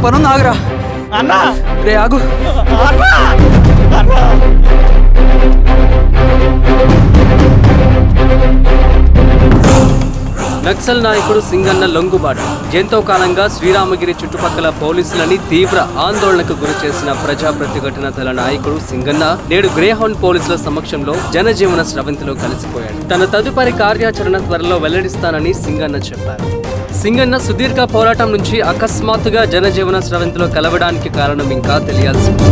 పనుంది ఆగురా అన్నా రే ఆగు నక్సల్ నాయకుడు సింగన్న లొంగుబాటు ఎంతో కాలంగా శ్రీరామగిరి చుట్టుపక్కల పోలీసులని తీవ్ర ఆందోళనకు గురి చేసిన ప్రజా ప్రతిఘటన దళ నాయకుడు సింగన్న నేడు గ్రేహౌండ్ పోలీసుల సమక్షంలో జనజీవన స్రవంతిలో కలిసిపోయాడు. తన తదుపరి కార్యాచరణ త్వరలో వెల్లడిస్తానని సింగన్న చెప్పారు. సింగన్న సుదీర్ఘ పోరాటం నుంచి అకస్మాత్తుగా జనజీవన స్రవంతిలో కలవడానికి కారణం ఇంకా తెలియాల్సి ఉంది.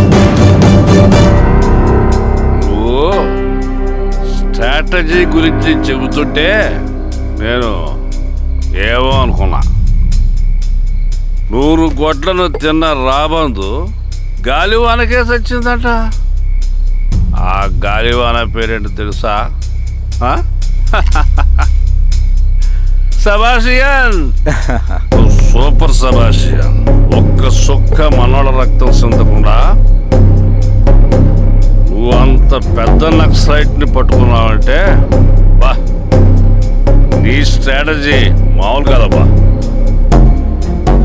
స్ట్రాటజీ గురించి చెబుతుంటే నేను ఏమో అనుకున్నా. 100 గొడ్లను తిన్న రాబందు గాలివానకే సచ్చిందట. ఆ గాలివాన పేరేంటి తెలుసా? సబాషియన్, సూపర్ సబాషియన్. ఒక్క సుక్క మనోళ్ళ రక్తం చెందకుండా నువ్వు అంత పెద్ద నక్సలైట్ని పట్టుకున్నావంటే బా, నీ స్ట్రాటజీ మామూలు కదబ్బా.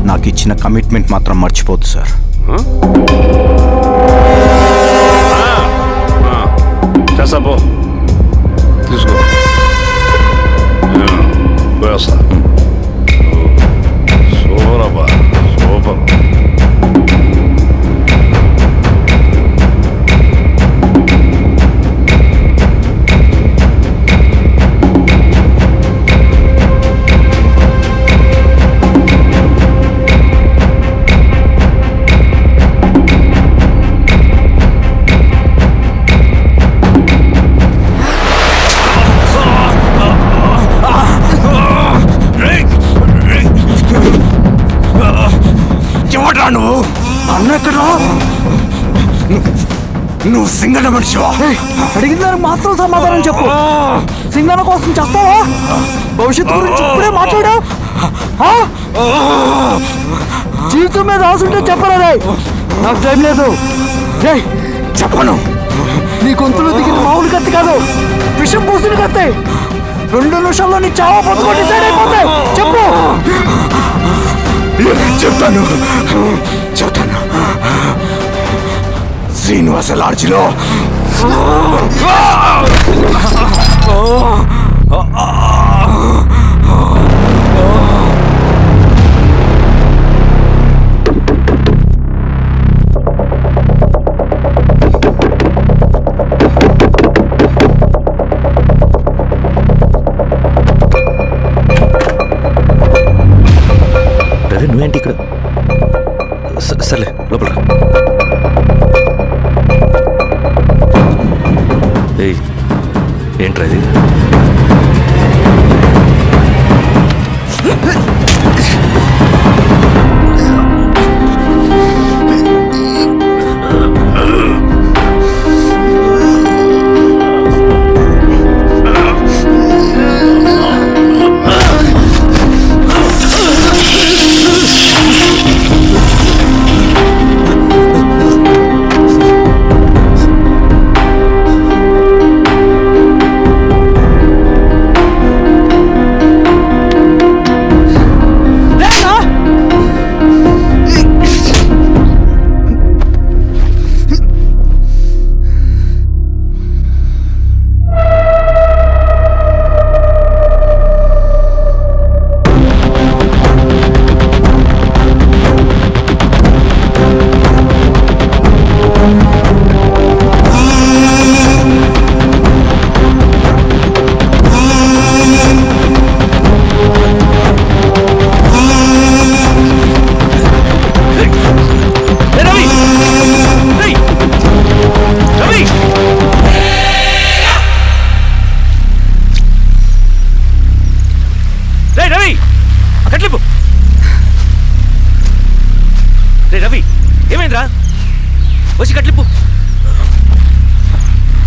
నాకు ఇచ్చిన కమిట్మెంట్ మాత్రం మర్చిపోద్దు సార్. చేసాపో, తీసుకో, పోయేస్తా. సూపర్ అబ్బా, సూపర్. నువ్వు అన్న ఎక్కడ? నువ్వు సింగన్న మనిషివా? అడిగిన దానికి మాత్రం సమాధానం చెప్పు. సింగన్న కోసం చేస్తావా? భవిష్యత్తు గురించి ఇప్పుడే మాట్లాడా? జీవితం మీద రాసుంటే చెప్పరా? నాకు టైం లేదు. చెప్పను. నీ గొంతులో దిగిన మామూలు కత్తి కాదు, విషం పూసిన కత్తి. 2 నిమిషాల్లో నీ చావా బతుకో డిసైడ్ అయిపోతాయి. చెప్పు. చెప్తాను. శ్రీనివాస లాడ్జిలో నువ్వేంటి ఇక్కడ? సర్లే లోపల. ఏంట్రా ఇది? రవి ఏమైందిరా? వచ్చి కట్లిప్పు.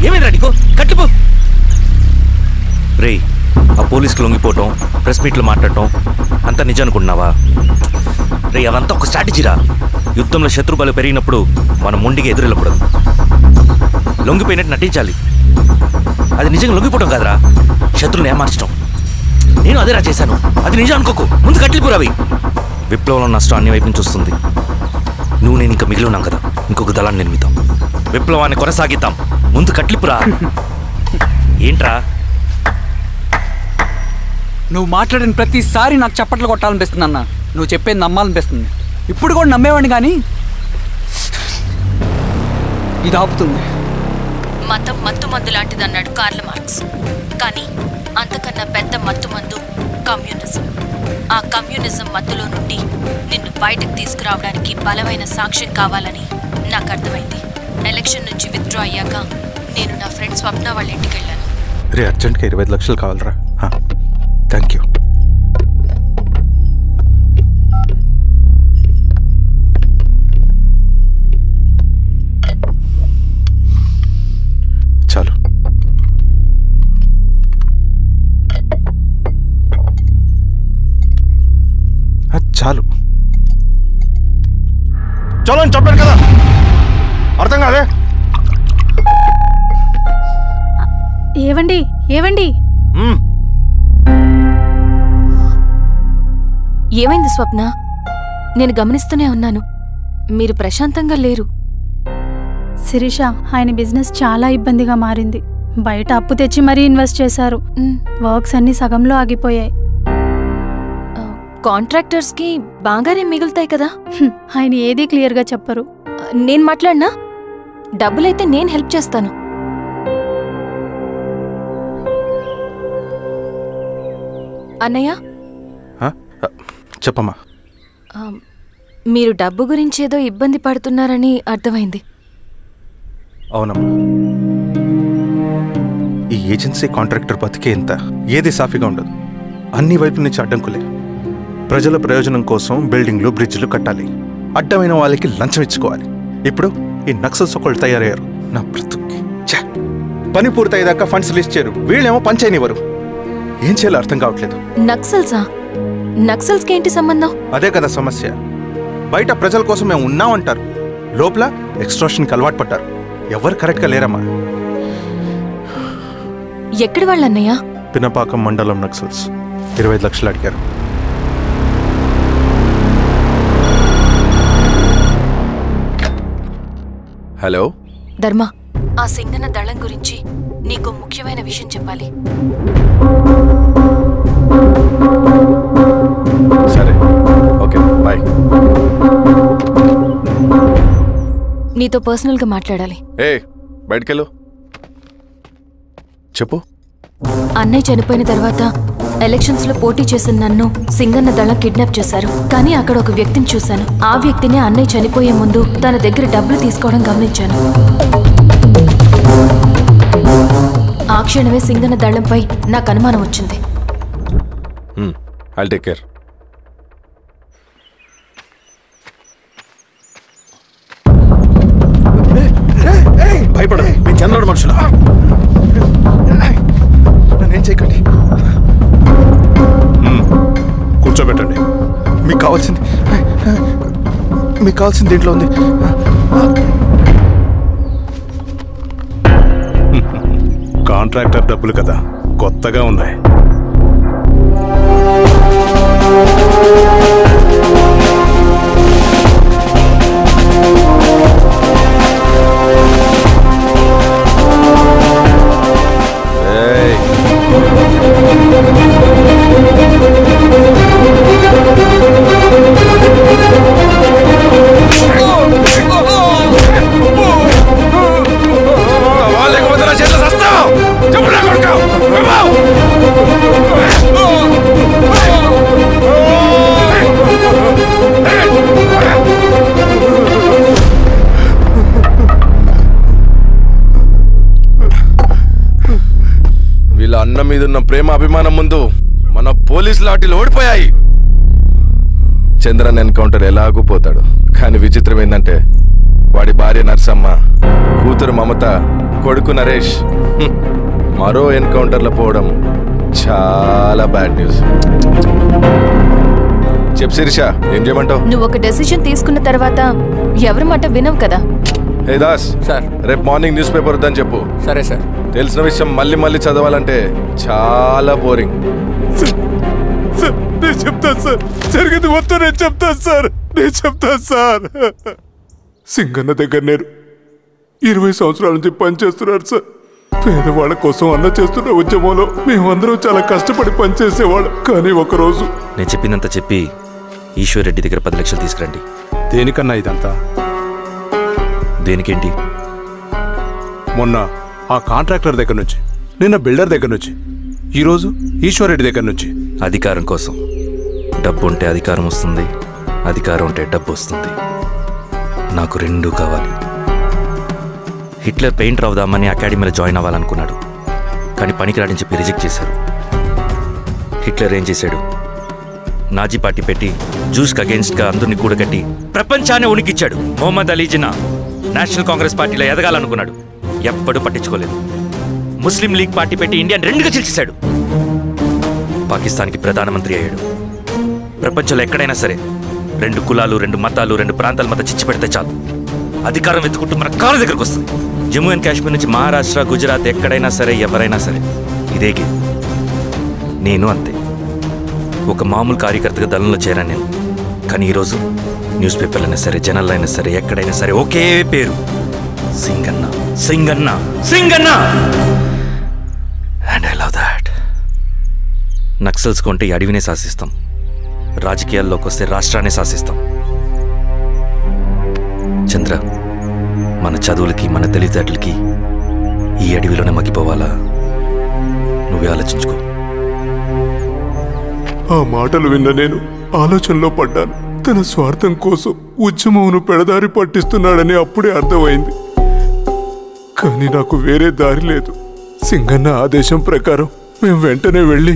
ఏమైందిరా నీకు? కట్లిప్పు. రే, ఆ పోలీసుకి లొంగిపోవటం, ప్రెస్ మీట్లో మాట్లాడటం అంతా నిజం అనుకుంటున్నావా? రే, అవంతా ఒక స్ట్రాటజీరా. యుద్ధంలో శత్రుబలు పెరిగినప్పుడు మనం మొండిగా ఎదురెళ్ళకూడదు, లొంగిపోయినట్టు నటించాలి. అది నిజంగా లొంగిపోవటం కాదురా, శత్రువుని ఏమార్చడం. నేను అదేరా చేశాను. అది నిజం అనుకోకు. ముందు కట్లిప్పు రవి. విప్లవంలో నష్టం అన్ని వైపు నుంచి వస్తుంది. నువ్వు నేను ఇంకా మిగిలి ఉన్నాం కదా, ఇంకొక దళాన్ని నిర్మిద్దాం, విప్లవాన్ని కొనసాగిద్దాం. ముందు కట్లిపురా. ఏంట్రా నువ్వు మాట్లాడిన ప్రతిసారి నాకు చప్పట్లు కొట్టాలనిపిస్తుంది అన్న. నువ్వు చెప్పేది నమ్మాలనిపిస్తుంది. ఇప్పుడు కూడా నమ్మేవాడిని, కానీ ఇది ఆపుతుంది. మతం మత్తు మందు లాంటిదన్నాడు కార్ల్ మార్క్స్. కానీ అంతకన్నా పెద్ద మత్తు మందు కమ్యూనిజం. ఆ కమ్యూనిజం మత్తులో నుండి నిన్ను బయటకు తీసుకురావడానికి బలమైన సాక్ష్యం కావాలని నాకు అర్థమైంది. ఎలక్షన్ నుంచి విత్డ్రా అయ్యాక నేను నా ఫ్రెండ్ స్వప్న వాళ్ళ ఇంటికి వెళ్ళాను. రే, అర్జెంట్గా 25 లక్షలు కావాలరా. Thank you. చాలు. చాలు. చలో అని చెప్పాను కదా, అర్థం కాదే? ఏవండి ఏవండి, ఏమైంది స్వప్న? నేను గమనిస్తూనే ఉన్నాను, మీరు ప్రశాంతంగా లేరు. శిరీష, ఆయన బిజినెస్ చాలా ఇబ్బందిగా మారింది. బయట అప్పు తెచ్చి మరీ ఇన్వెస్ట్ చేశారు. వర్క్స్ అన్ని సగంలో ఆగిపోయాయి. కాంట్రాక్టర్స్కి బాగానే మిగులుతాయి కదా. ఆయన ఏదీ క్లియర్గా చెప్పరు. నేను మాట్లాడినా డబ్బులైతే నేను హెల్ప్ చేస్తాను. అన్నయ్య, చెప్పమ్మా. మీరు డబ్బు గురించి ఏదో ఇబ్బంది పడుతున్నారని అర్థమైంది. అవునమ్మా, ఈ ఏజెన్సీ కాంట్రాక్టర్ బతికే ఇంత ఏది సాఫీగా ఉండదు. అన్ని వైపుల నుంచి అడ్డంకులే. ప్రజల ప్రయోజనం కోసం బిల్డింగ్లు, బ్రిడ్జ్లు కట్టాలి. అడ్డమైన వాళ్ళకి లంచం ఇచ్చుకోవాలి. ఇప్పుడు ఈ నక్సల్స్ ఒకళ్ళు తయారయ్యారు. నా బ్రతుక్కి పని పూర్తయ్యేదాకా ఫండ్స్ లిస్ట్ చేయరు. వీళ్ళేమో పని చేయనివ్వరు. ఏం చేయాలో అర్థం కావట్లేదు. నక్సల్సా? నక్సల్స్కి ఏంటి సంబంధం? అదే కదా సమస్య. బయట ప్రజల కోసం మేము ఉన్నామంటారు, లోపల ఎక్స్ట్రాషన్కి అలవాటు పడ్డారు. ఎవరు కరెక్ట్గా లేరమ్మా. ఎక్కడి వాళ్ళన్నయ్య? పినపాకం మండలం నక్సల్స్ 25 లక్షలు అడిగారు. హలో ధర్మ, ఆ సింగన్న దళం గురించి నీకు ముఖ్యమైన విషయం చెప్పాలి. సరే, ఓకే, బాయ్. నీతో పర్సనల్గా మాట్లాడాలి. ఏ, బయటకెళ్ళు. చెప్పు. అన్నయ్య చనిపోయిన తర్వాత ఎలక్షన్స్ లో పోటీ చేసిన నన్ను సింగన్న దళం కిడ్నాప్ చేశారు. కానీ అక్కడ ఒక వ్యక్తిని చూశాను. ఆ వ్యక్తిని అన్నయ్య చనిపోయే ముందు తన దగ్గర డబ్బులు తీసుకోవడం గమనించాను. ఆ క్షణమే సింగన్న దళంపై నాకు అనుమానం వచ్చింది. I'll take care. భయపడదు, మీ చంద్రుడు మనుషులు. నన్నేం చేయకండి. కూర్చోబెట్టండి. మీకు కావాల్సింది దీంట్లో ఉంది. కాంట్రాక్టర్ డబ్బులు కదా, కొత్తగా ఉన్నాయి. వీళ్ళ అన్న మీదున్న ప్రేమ అభిమానం ముందు మన పోలీస్ లాఠీలు ఓడిపోయాయి. చంద్రన్ ఎన్కౌంటర్ ఎలాగూ పోతాడు. కానీ విచిత్రం ఏంటంటే వాడి భార్య నర్సమ్మ, కూతురు మమత, కొడుకు నరేష్ మరో ఎన్కౌంటర్లో పోవడం చాలా బ్యాడ్ న్యూస్. చెప్పు శిరీష, ఏం చేయమంటావు? నువ్వు ఒక డెసిషన్ తీసుకున్న తర్వాత ఎవరి మాట వినవు కదా. హే దాస్ సార్, రేపు మార్నింగ్ న్యూస్ పేపర్ వద్దని చెప్పు. సరే సార్. తెలిసిన విషయం మళ్ళీ మళ్ళీ చదవాలంటే చాలా బోరింగ్. నేను చెప్తాను సార్, జరిగింది మొత్తం నేను చెప్తాను సార్. సింగన్న దగ్గర నేను 20 సంవత్సరాల నుంచి పనిచేస్తున్నారు సార్. పేదవాళ్ళ కోసం అన్న చేస్తున్న ఉద్యమంలో మేమందరం చాలా కష్టపడి పనిచేసేవాళ్ళం. కానీ ఒకరోజు నేను చెప్పినంత చెప్పి ఈశ్వర్ రెడ్డి దగ్గర 10 లక్షలు తీసుకురండి. దేనికన్నా ఇదంతా? దేనికేంటి? మొన్న ఆ కాంట్రాక్టర్ దగ్గర నుంచి, నిన్న బిల్డర్ దగ్గర నుంచి, ఈరోజు ఈశ్వర్ రెడ్డి దగ్గర నుంచి. అధికారం కోసం. డబ్బు ఉంటే అధికారం వస్తుంది, అధికారం ఉంటే డబ్బు వస్తుంది. నాకు రెండూ కావాలి. హిట్లర్ పెయింటర్ అవుదామని అకాడమీలో జాయిన్ అవ్వాలనుకున్నాడు, కానీ పనికిరాడని చెప్పి రిజెక్ట్ చేశారు. హిట్లర్ ఏం చేశాడు? నాజీ పార్టీ పెట్టి జూస్కి అగేన్స్ట్గా అందరినీ కూడగట్టి ప్రపంచాన్ని ఉనికిచ్చాడు. మొహమ్మద్ అలీ జిన్నా నేషనల్ కాంగ్రెస్ పార్టీలో ఎదగాలనుకున్నాడు, ఎప్పుడూ పట్టించుకోలేదు. ముస్లిం లీగ్ పార్టీ పెట్టి ఇండియాని రెండుగా చీల్చేశాడు. పాకిస్తాన్కి ప్రధానమంత్రి అయ్యాడు. ప్రపంచంలో ఎక్కడైనా సరే 2 కులాలు, 2 మతాలు, 2 ప్రాంతాల మధ్య చిచ్చి పెడితే చాలు, అధికారం వెతుకుంటూ మన కాళ్ళ దగ్గరకు వస్తుంది. జమ్మూ అండ్ కాశ్మీర్ నుంచి మహారాష్ట్ర, గుజరాత్ ఎక్కడైనా సరే, ఎవరైనా సరే ఇదే గేమ్. నేను అంతే. ఒక మామూలు కార్యకర్తగా దళంలో చేరాను నేను. కానీ ఈరోజు న్యూస్ పేపర్లైనా సరే, జనాల్లో అయినా సరే, ఎక్కడైనా సరే ఒకే పేరు, Singanna, Singanna, Singanna. And I love that. Naxals కొంటే ఈ అడవినే శాసిస్తాం, రాజకీయాల్లోకి వస్తే రాష్ట్రాన్ని శాసిస్తాం. చంద్ర, మన చదువులకి, మన తెలివితేటలకి ఈ అడవిలోనే మగ్గిపోవాలా? నువ్వే ఆలోచించుకో. ఆ మాటలు విన్న నేను ఆలోచనలో పడ్డాను. తన స్వార్థం కోసం ఉద్యమమును పెడదారి పట్టిస్తున్నాడని అప్పుడే అర్థమైంది. కానీ నాకు వేరే దారి లేదు. సింగన్న ఆదేశం ప్రకారం మేము వెంటనే వెళ్ళి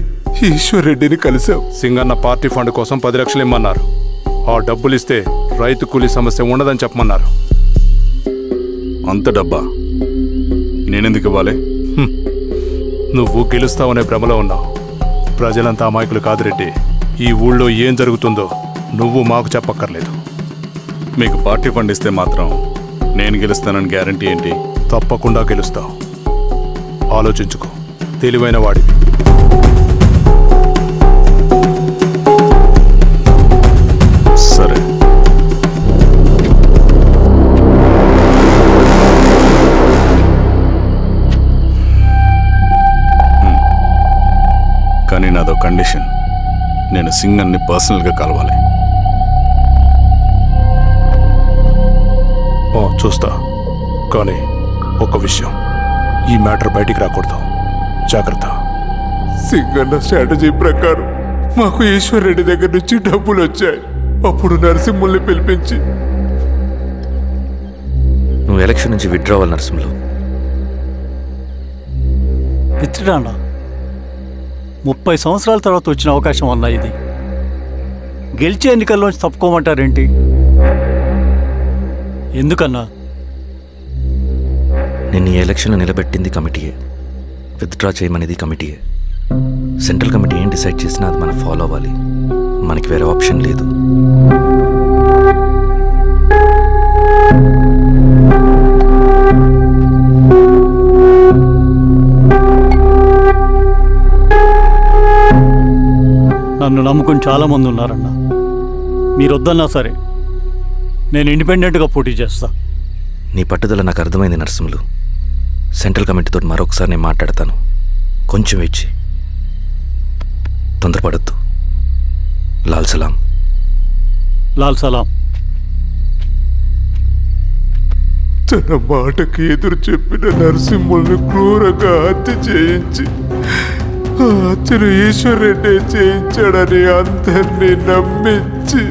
ఈశ్వర్ రెడ్డిని కలిశాం. సింగన్న పార్టీ ఫండ్ కోసం 10 లక్షలు ఇమ్మన్నారు. ఆ డబ్బులు ఇస్తే రైతు కూలీ సమస్య ఉండదని చెప్పమన్నారు. అంత డబ్బా నేనెందుకు ఇవ్వాలి? నువ్వు గెలుస్తావనే భ్రమలో ఉన్నావు. ప్రజలంతా అమాయకులు కాదు రెడ్డి. ఈ ఊళ్ళో ఏం జరుగుతుందో నువ్వు మాకు చెప్పక్కర్లేదు. మీకు పార్టీ ఫండ్ ఇస్తే మాత్రం నేను గెలుస్తానని గ్యారంటీ ఏంటి? తప్పకుండా గెలుస్తావు. ఆలోచించుకో, తెలివైన వాడివి. సరే, కానీ నాదో కండిషన్. నేను సింగన్ని పర్సనల్గా కలవాలి. చూస్తా, కానీ ఒక విషయం, ఈ మ్యాటర్ బయటికి రాకూడదు. జాగ్రత్త. సింగన్న స్ట్రాటజీ ప్రకారం మాకు ఈశ్వర్ రెడ్డి దగ్గర నుంచి డబ్బులు వచ్చాయి. అప్పుడు నరసింహుల్ని పిలిపించి, నువ్వు ఎలక్షన్ నుంచి విత్డ్రా అవ్వాలి నరసింహులు. విత్డ్రానా? 30 సంవత్సరాల తర్వాత వచ్చిన అవకాశం అన్నా ఇది. గెలిచే ఎన్నికల్లోంచి తప్పుకోమంటారేంటి? ఎందుకన్నా? నిన్ను ఈ ఎలక్షన్లో నిలబెట్టింది కమిటీయే, విత్డ్రా చేయమనేది కమిటీయే. సెంట్రల్ కమిటీ ఏం డిసైడ్ చేసినా అది మనం ఫాలో అవ్వాలి. మనకి వేరే ఆప్షన్ లేదు. నన్ను నమ్ముకుని చాలామంది ఉన్నారన్నా. మీరు వద్దన్నా సరే నేను ఇండిపెండెంట్గా పోటీ చేస్తా. నీ పట్టుదల నాకు అర్థమైంది నరసింహులు. సెంట్రల్ కమిటీతో మరొకసారి నేను మాట్లాడతాను. కొంచెం వెయిట్. తొందరపడద్దు. లాల్ సలాం. లాల్ సలాం. తన మాటకి ఎదురు చెప్పిన నరసింహుల్ని క్రూరంగా హత్య చేయించి ఆ హత్యను ఈశ్వర్ రెడ్డి చేయించాడని అందరినీ నమ్మించి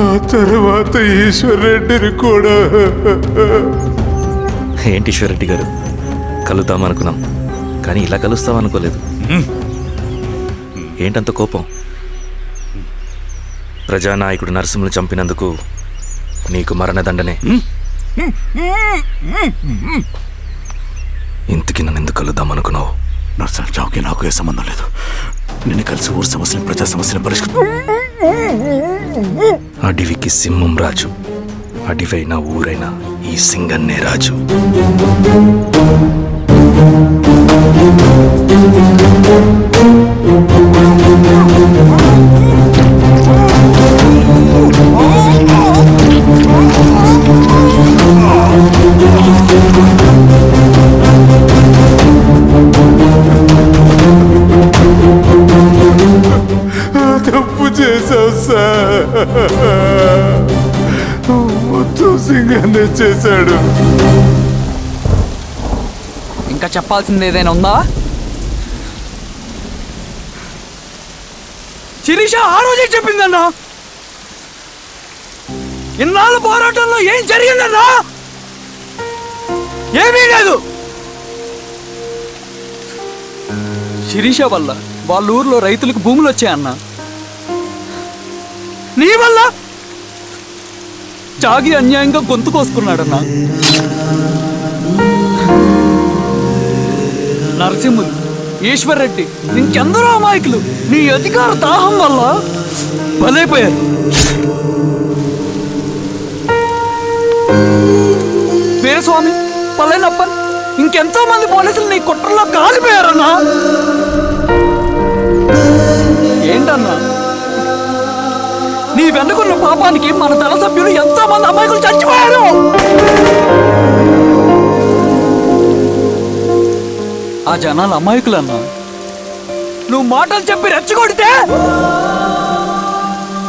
ఆ తర్వాత ఈశ్వర్ రెడ్డిని కూడా. ఏంటి ఈశ్వర్ రెడ్డి గారు, కలుద్దామనుకున్నాం కానీ ఇలా కలుస్తామనుకోలేదు. ఏంటంత కోపం? ప్రజానాయకుడు నరసింహులు చంపినందుకు నీకు మరణదండనే. ఇంతకీ నన్ను ఎందుకు కలుద్దామనుకున్నావు? నరసింహ చావుకి నాకు ఏ సంబంధం లేదు. నిన్ను కలిసి ఊరు సమస్యలు, ప్రజా సమస్యలు పరిష్కరించు. అడవికి సింహం రాజు, అడవైనా ఊరైనా ఈ సింగన్నే రాజు. సింగన్నే చేశాడు. ఇంకా చెప్పాల్సింది ఏదైనా ఉందా? శిరీష ఆ రోజే చెప్పిందన్నా. ఇన్నాళ్ళ పోరాటంలో ఏం జరిగిందన్నా? ఏమీ లేదు. శిరీష వల్ల వాళ్ళ ఊర్లో రైతులకు భూములు వచ్చాయన్నా. నీ వల్ల చాగి అన్యాయంగా గొంతు కోసుకున్నాడన్నా. నరసింహులు, ఈశ్వర్ రెడ్డి, ఇంకెందరో అమాయకులు నీ అధికార దాహం వల్ల బలైపోయారు. వీరస్వామి, పల్లెనప్పన్, ఇంకెంతో మంది పోలీసులు నీ కుట్రలో కాలిపోయారన్నా. ఏంటన్నా నీ వెనుకున్న పాపానికి మన దళ సభ్యులు ఎంతో మంది అమాయకులు చచ్చిపోయారు. ఆ జనాలు అమాయకులన్నా. నువ్వు మాటలు చెప్పి రెచ్చగొడితే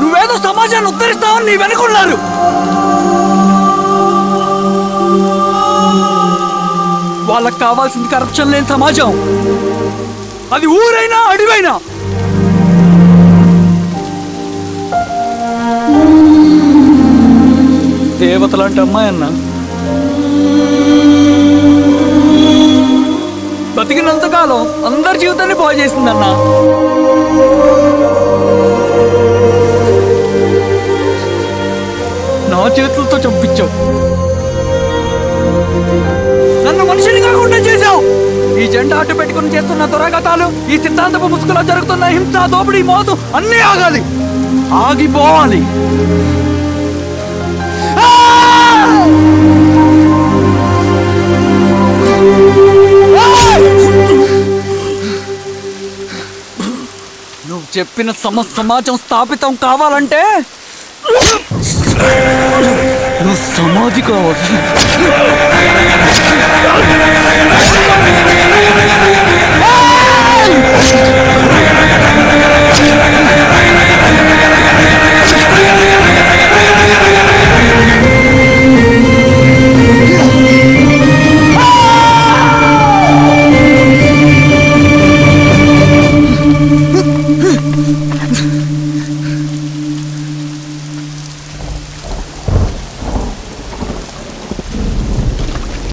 నువ్వేదో సమాజాన్ని ఉద్ధరిస్తావని నీ వెనుకున్నారు. వాళ్ళకి కావాల్సింది కరప్షన్ లేని సమాజం. అది ఊరైనా అడివైనా. దేవతలాంటి అమ్మాయి అన్నా. బతికినంతకాలం అందరి జీవితాన్ని బాగు చేసిందన్నా. నా చేతులతో చంపించావు. నన్ను మనిషిని కాకుండా చేశావు. ఈ జెండా అడ్డు పెట్టుకుని చేస్తున్న దురాఘాతాలు, ఈ సిద్ధాంతపు ముసుగులో జరుగుతున్న హింస, దోపిడీ, మోసం అన్నీ ఆగాలి, ఆగిపోవాలి. నువ్వు చెప్పిన సమాజం స్థాపితం కావాలంటే నువ్వు సమాధి కావాలి.